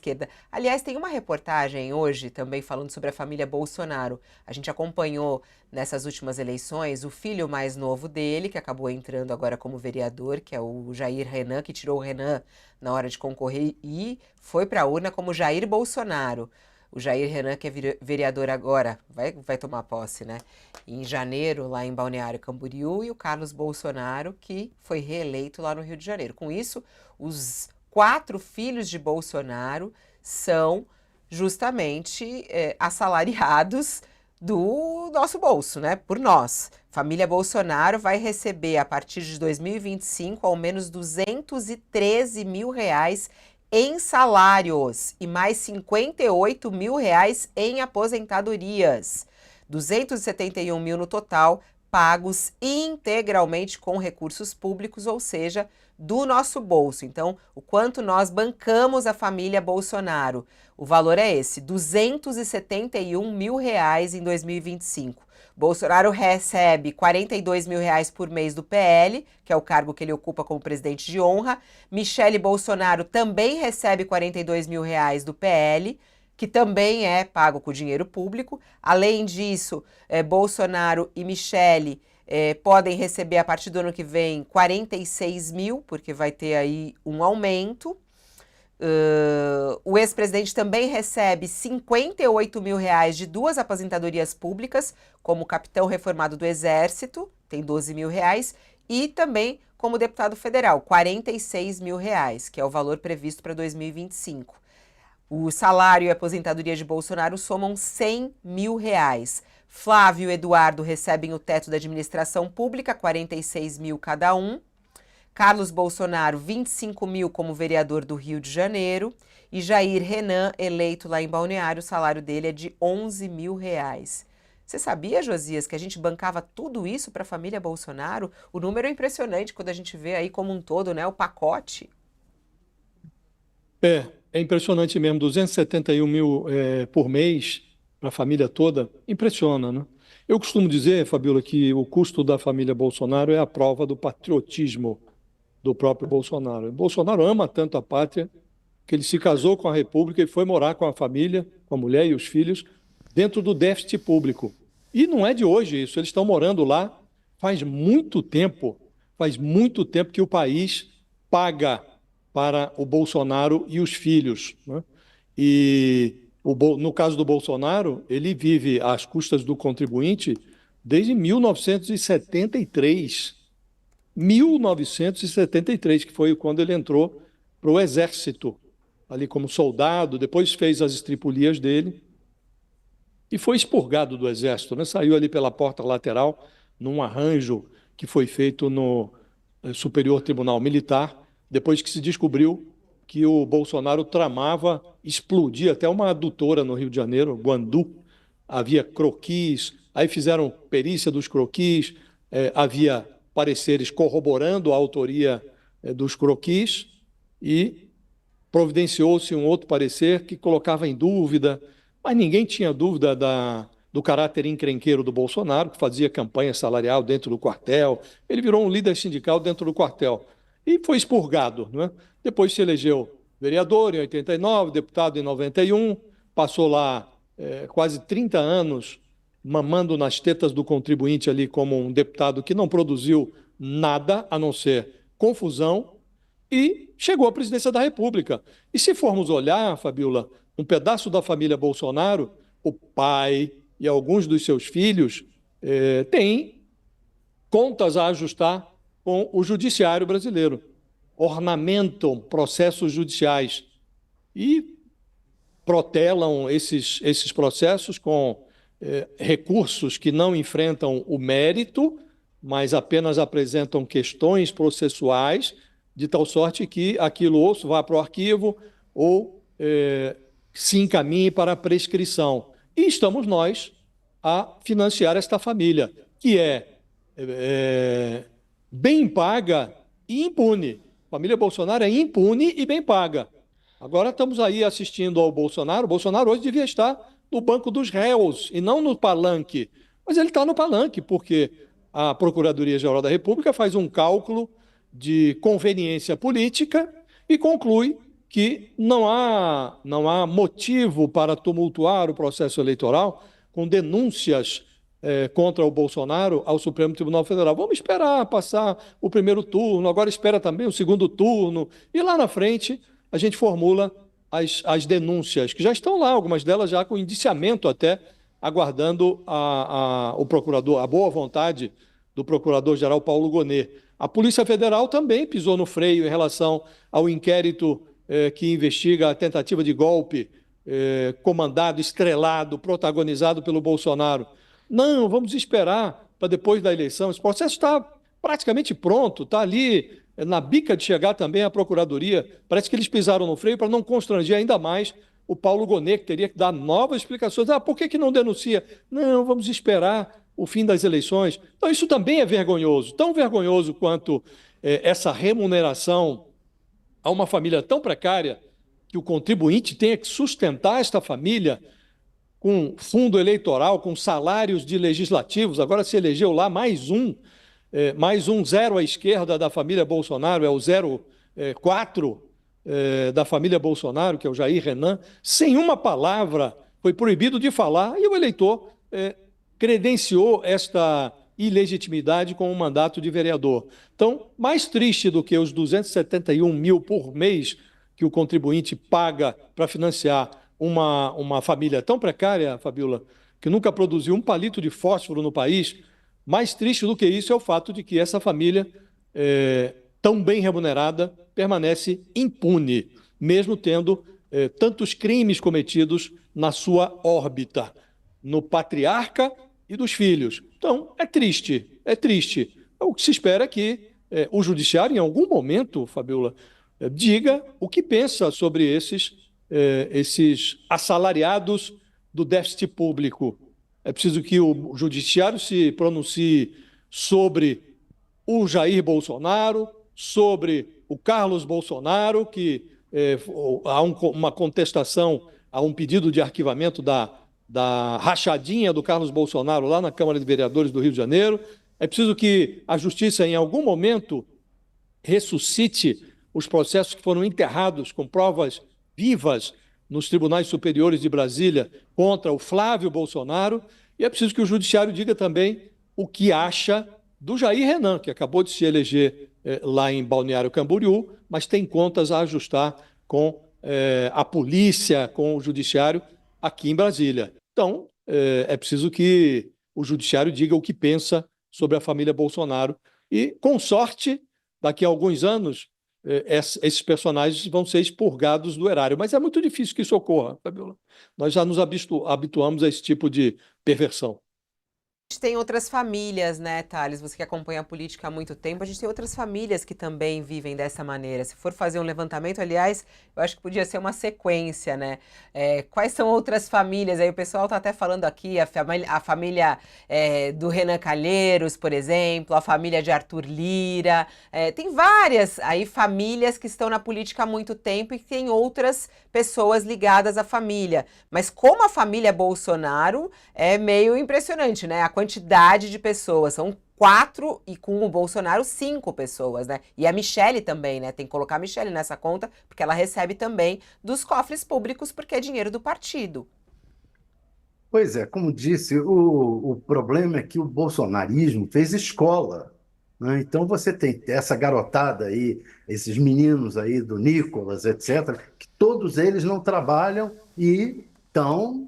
esquerda. Aliás, tem uma reportagem hoje também falando sobre a família Bolsonaro. A gente acompanhou nessas últimas eleições o filho mais novo dele, que acabou entrando agora como vereador, que é o Jair Renan, que tirou o Renan na hora de concorrer e foi para a urna como Jair Bolsonaro. O Jair Renan, que é vereador agora, vai tomar posse, né? Em janeiro, lá em Balneário Camboriú, e o Carlos Bolsonaro, que foi reeleito lá no Rio de Janeiro. Com isso, os 4 filhos de Bolsonaro são justamente assalariados do nosso bolso, né? Por nós. Família Bolsonaro vai receber, a partir de 2025, ao menos R$ 213 mil em salários e mais R$ 58 mil em aposentadorias. 271 mil no total, pagos integralmente com recursos públicos, ou seja, do nosso bolso. Então, o quanto nós bancamos a família Bolsonaro? O valor é esse, R$ 271 mil em 2025. Bolsonaro recebe R$ 42 mil por mês do PL, que é o cargo que ele ocupa como presidente de honra. Michele Bolsonaro também recebe R$ 42 mil do PL, que também é pago com dinheiro público. Além disso, Bolsonaro e Michele podem receber a partir do ano que vem 46 mil, porque vai ter aí um aumento. O ex-presidente também recebe R$ 58 mil de 2 aposentadorias públicas, como capitão reformado do Exército, tem R$ 12 mil, e também como deputado federal, R$ 46 mil, que é o valor previsto para 2025. O salário e a aposentadoria de Bolsonaro somam R$ 100 mil. Flávio e Eduardo recebem o teto da administração pública, 46 mil cada um. Carlos Bolsonaro, 25 mil como vereador do Rio de Janeiro. E Jair Renan, eleito lá em Balneário, o salário dele é de R$ 11 mil. Você sabia, Josias, que a gente bancava tudo isso para a família Bolsonaro? O número é impressionante quando a gente vê aí como um todo, né, o pacote. É impressionante mesmo, 271 mil por mês para a família toda, impressiona, né? Eu costumo dizer, Fabiola, que o custo da família Bolsonaro é a prova do patriotismo do próprio Bolsonaro. O Bolsonaro ama tanto a pátria que ele se casou com a República e foi morar com a família, com a mulher e os filhos, dentro do déficit público. E não é de hoje isso, eles estão morando lá faz muito tempo que o país paga para o Bolsonaro e os filhos, né? E no caso do Bolsonaro, ele vive às custas do contribuinte desde 1973. 1973, que foi quando ele entrou para o Exército, ali como soldado, depois fez as estripulias dele e foi expurgado do Exército, né? Saiu ali pela porta lateral, num arranjo que foi feito no Superior Tribunal Militar, depois que se descobriu que o Bolsonaro tramava explodir até uma adutora no Rio de Janeiro, Guandu. Havia croquis, aí fizeram perícia dos croquis, havia pareceres corroborando a autoria dos croquis e providenciou-se um outro parecer que colocava em dúvida, mas ninguém tinha dúvida do caráter encrenqueiro do Bolsonaro, que fazia campanha salarial dentro do quartel. Ele virou um líder sindical dentro do quartel e foi expurgado, não é? Depois se elegeu vereador em 89, deputado em 91, passou lá quase 30 anos mamando nas tetas do contribuinte ali como um deputado que não produziu nada a não ser confusão e chegou à presidência da República. E se formos olhar, Fabiola, um pedaço da família Bolsonaro, o pai e alguns dos seus filhos têm contas a ajustar com o judiciário brasileiro, ornamentam processos judiciais e protelam esses processos com recursos que não enfrentam o mérito, mas apenas apresentam questões processuais, de tal sorte que aquilo ou vá para o arquivo ou se encaminhe para a prescrição. E estamos nós a financiar esta família, que é bem paga e impune. A família Bolsonaro é impune e bem paga. Agora estamos aí assistindo ao Bolsonaro. O Bolsonaro hoje devia estar no banco dos réus e não no palanque. Mas ele está no palanque, porque a Procuradoria-Geral da República faz um cálculo de conveniência política e conclui que não há motivo para tumultuar o processo eleitoral com denúncias contra o Bolsonaro ao Supremo Tribunal Federal. Vamos esperar passar o primeiro turno, agora espera também o segundo turno, e lá na frente a gente formula as denúncias, que já estão lá, algumas delas já com indiciamento até, aguardando o procurador, a boa vontade do procurador-geral Paulo Gonet. A Polícia Federal também pisou no freio em relação ao inquérito que investiga a tentativa de golpe comandado, estrelado, protagonizado pelo Bolsonaro. Não, vamos esperar para depois da eleição. Esse processo está praticamente pronto, está ali na bica de chegar também a Procuradoria. Parece que eles pisaram no freio para não constranger ainda mais o Paulo Gonet, que teria que dar novas explicações. Por que não denuncia? Não, vamos esperar o fim das eleições. Então, isso também é vergonhoso, tão vergonhoso quanto essa remuneração a uma família tão precária, que o contribuinte tenha que sustentar esta família com fundo eleitoral, com salários de legislativos. Agora se elegeu lá mais um zero à esquerda da família Bolsonaro, é o 04 da família Bolsonaro, que é o Jair Renan, sem uma palavra, foi proibido de falar, e o eleitor credenciou esta ilegitimidade com um mandato de vereador. Então, mais triste do que os 271 mil por mês que o contribuinte paga para financiar uma família tão precária, Fabiola, que nunca produziu um palito de fósforo no país, mais triste do que isso é o fato de que essa família, tão bem remunerada, permanece impune, mesmo tendo tantos crimes cometidos na sua órbita, no patriarca e dos filhos. Então, é triste, é triste. O que se espera é que o judiciário, em algum momento, Fabiola, diga o que pensa sobre esses assalariados do déficit público. É preciso que o judiciário se pronuncie sobre o Jair Bolsonaro, sobre o Carlos Bolsonaro, que há uma contestação, há um pedido de arquivamento da rachadinha do Carlos Bolsonaro lá na Câmara de Vereadores do Rio de Janeiro. É preciso que a Justiça, em algum momento, ressuscite os processos que foram enterrados com provas vivas nos tribunais superiores de Brasília contra o Flávio Bolsonaro, e é preciso que o Judiciário diga também o que acha do Jair Renan, que acabou de se eleger lá em Balneário Camboriú, mas tem contas a ajustar com a polícia, com o Judiciário aqui em Brasília. Então, é preciso que o Judiciário diga o que pensa sobre a família Bolsonaro e, com sorte, daqui a alguns anos, esses personagens vão ser expurgados do erário. Mas é muito difícil que isso ocorra, Fabiola. Nós já nos habituamos a esse tipo de perversão. A gente tem outras famílias, né, Thales? Você que acompanha a política há muito tempo, a gente tem outras famílias que também vivem dessa maneira. Se for fazer um levantamento, aliás, eu acho que podia ser uma sequência, né? Quais são outras famílias? Aí o pessoal tá até falando aqui, a família do Renan Calheiros, por exemplo, a família de Arthur Lira. Tem várias aí famílias que estão na política há muito tempo e que tem outras pessoas ligadas à família. Mas como a família Bolsonaro é meio impressionante, né? A quantidade de pessoas, são 4 e com o Bolsonaro 5 pessoas, né? E a Michelle também, né? Tem que colocar a Michelle nessa conta, porque ela recebe também dos cofres públicos, porque é dinheiro do partido. Pois é, como disse, o problema é que o bolsonarismo fez escola, né? Então você tem essa garotada aí, esses meninos aí do Nicolas, etc., que todos eles não trabalham e estão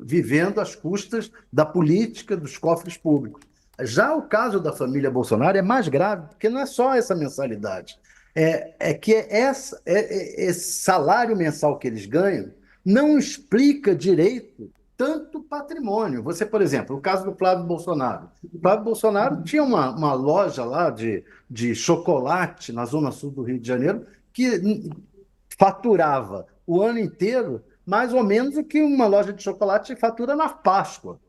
vivendo às custas da política dos cofres públicos. Já o caso da família Bolsonaro é mais grave, porque não é só essa mensalidade. Esse salário mensal que eles ganham não explica direito tanto patrimônio. Você, por exemplo, o caso do Flávio Bolsonaro. O Flávio Bolsonaro tinha uma loja lá de chocolate na zona sul do Rio de Janeiro que faturava o ano inteiro mais ou menos o que uma loja de chocolate fatura na Páscoa.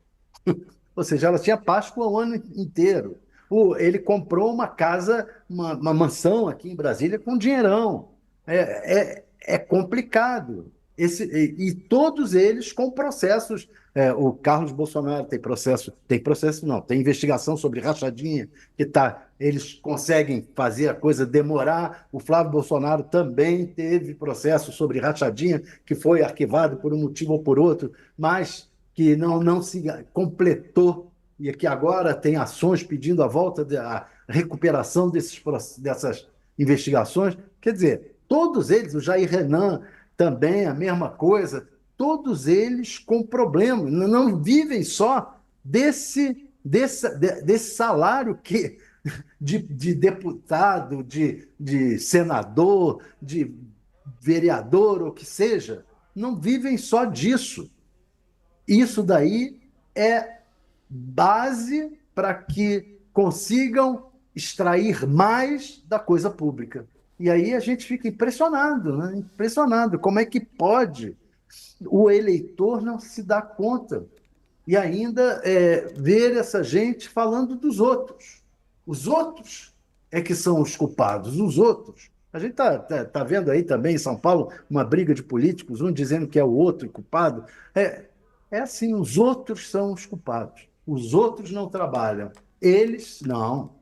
Ou seja, ela tinha Páscoa o ano inteiro. Ele comprou uma casa, uma mansão aqui em Brasília com dinheirão. É complicado. E todos eles com processos. O Carlos Bolsonaro tem investigação sobre rachadinha, eles conseguem fazer a coisa demorar. O Flávio Bolsonaro também teve processo sobre rachadinha, que foi arquivado por um motivo ou por outro, mas que não se completou, e que agora tem ações pedindo a volta da recuperação dessas investigações. Quer dizer, todos eles, o Jair Renan também a mesma coisa, todos eles com problemas, não vivem só desse salário de deputado, de senador, de vereador, ou que seja, não vivem só disso. Isso daí é base para que consigam extrair mais da coisa pública. E aí a gente fica impressionado, né? Impressionado. Como é que pode o eleitor não se dar conta e ainda ver essa gente falando dos outros? Os outros é que são os culpados, os outros. A gente tá vendo aí também em São Paulo uma briga de políticos, um dizendo que é o outro culpado. É assim, os outros são os culpados. Os outros não trabalham. Eles não.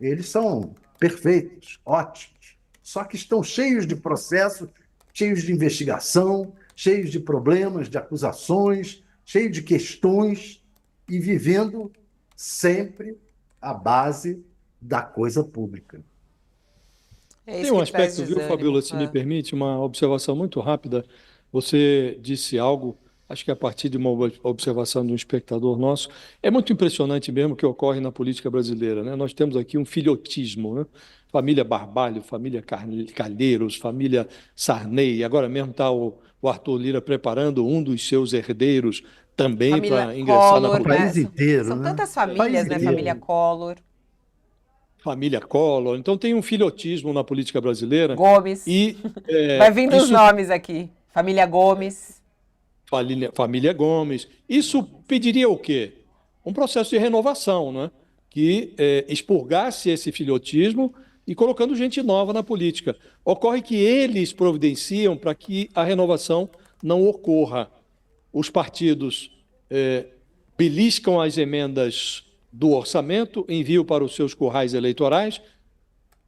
Eles são perfeitos, ótimos. Só que estão cheios de processo, cheios de investigação, cheios de problemas, de acusações, cheios de questões e vivendo sempre à base da coisa pública. É Tem isso um que traz aspecto, viu, desânimo. Fabíola, se me permite, uma observação muito rápida. Você disse algo, acho que a partir de uma observação de um espectador nosso, é muito impressionante mesmo o que ocorre na política brasileira, né? Nós temos aqui um filhotismo, né? Família Barbalho, família Calheiros, família Sarney, agora mesmo está o Arthur Lira preparando um dos seus herdeiros também Família para ingressar na O Collor, política. né? país inteiro, São né? tantas O país famílias, né? Família inteiro. Collor, Família Collor. Então tem um filhotismo na política brasileira Gomes. e Vai vindo os isso nomes aqui. Família Gomes. Família Gomes. Isso pediria o quê? Um processo de renovação, né? Que expurgasse esse filhotismo e colocando gente nova na política. Ocorre que eles providenciam para que a renovação não ocorra. Os partidos beliscam as emendas do orçamento, enviam para os seus currais eleitorais,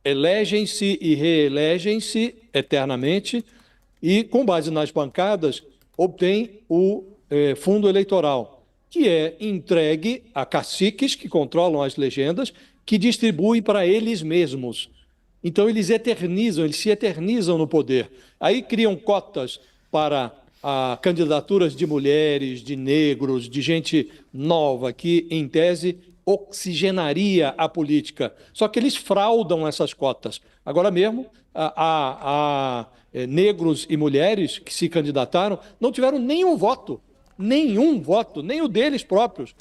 elegem-se e reelegem-se eternamente e, com base nas bancadas, obtém o fundo eleitoral, que é entregue a caciques que controlam as legendas, que distribuem para eles mesmos. Então, eles se eternizam no poder. Aí criam cotas para candidaturas de mulheres, de negros, de gente nova, que, em tese, oxigenaria a política. Só que eles fraudam essas cotas. Agora mesmo, negros e mulheres que se candidataram não tiveram nenhum voto, nem o deles próprios.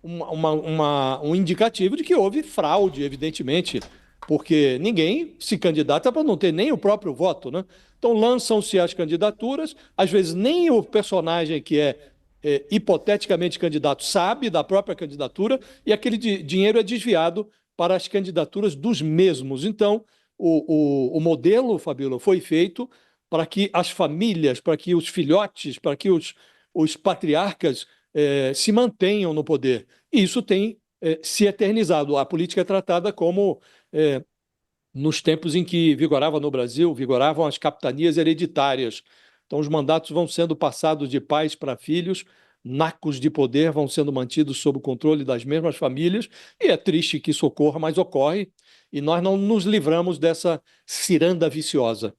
Um indicativo de que houve fraude, evidentemente, porque ninguém se candidata para não ter nem o próprio voto, né? Então lançam-se as candidaturas, às vezes nem o personagem que é hipoteticamente candidato sabe da própria candidatura e aquele dinheiro é desviado para as candidaturas dos mesmos. Então, o modelo, Fabíola, foi feito para que as famílias, para que os filhotes, para que os patriarcas se mantenham no poder. E isso tem se eternizado. A política é tratada como, nos tempos em que vigorava no Brasil, vigoravam as capitanias hereditárias. Então, os mandatos vão sendo passados de pais para filhos, nacos de poder vão sendo mantidos sob o controle das mesmas famílias, e é triste que isso ocorra, mas ocorre, e nós não nos livramos dessa ciranda viciosa.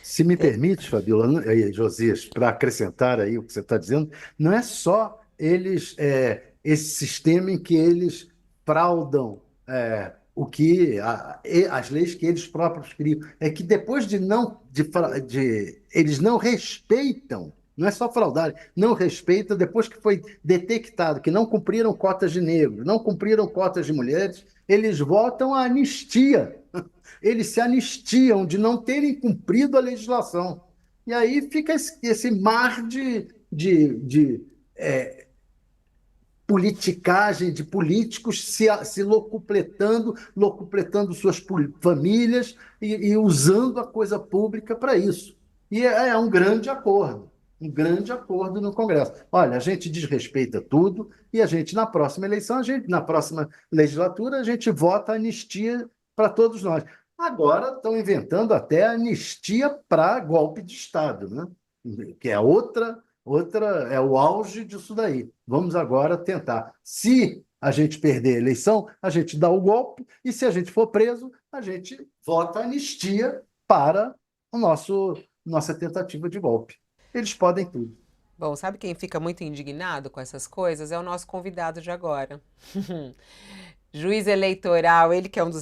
Se me permite, Fabiola, Josias, para acrescentar aí o que você está dizendo, não é só esse sistema em que eles fraudam as leis que eles próprios criam, é que depois eles não respeitam, não é só fraudar, não respeitam, depois que foi detectado que não cumpriram cotas de negros, não cumpriram cotas de mulheres, eles votam a anistia. Eles se anistiam de não terem cumprido a legislação. E aí fica esse mar de politicagem, de políticos se locupletando suas famílias e usando a coisa pública para isso. E é um grande acordo no Congresso. Olha, a gente desrespeita tudo e a gente, na próxima eleição, na próxima legislatura, a gente vota anistia para todos nós. Agora estão inventando até anistia para golpe de Estado, né? Que é é o auge disso daí. Vamos agora tentar. Se a gente perder a eleição, a gente dá o golpe, e se a gente for preso, a gente vota anistia para o nossa tentativa de golpe. Eles podem tudo. Bom, sabe quem fica muito indignado com essas coisas? É o nosso convidado de agora. Juiz eleitoral, ele que é um dos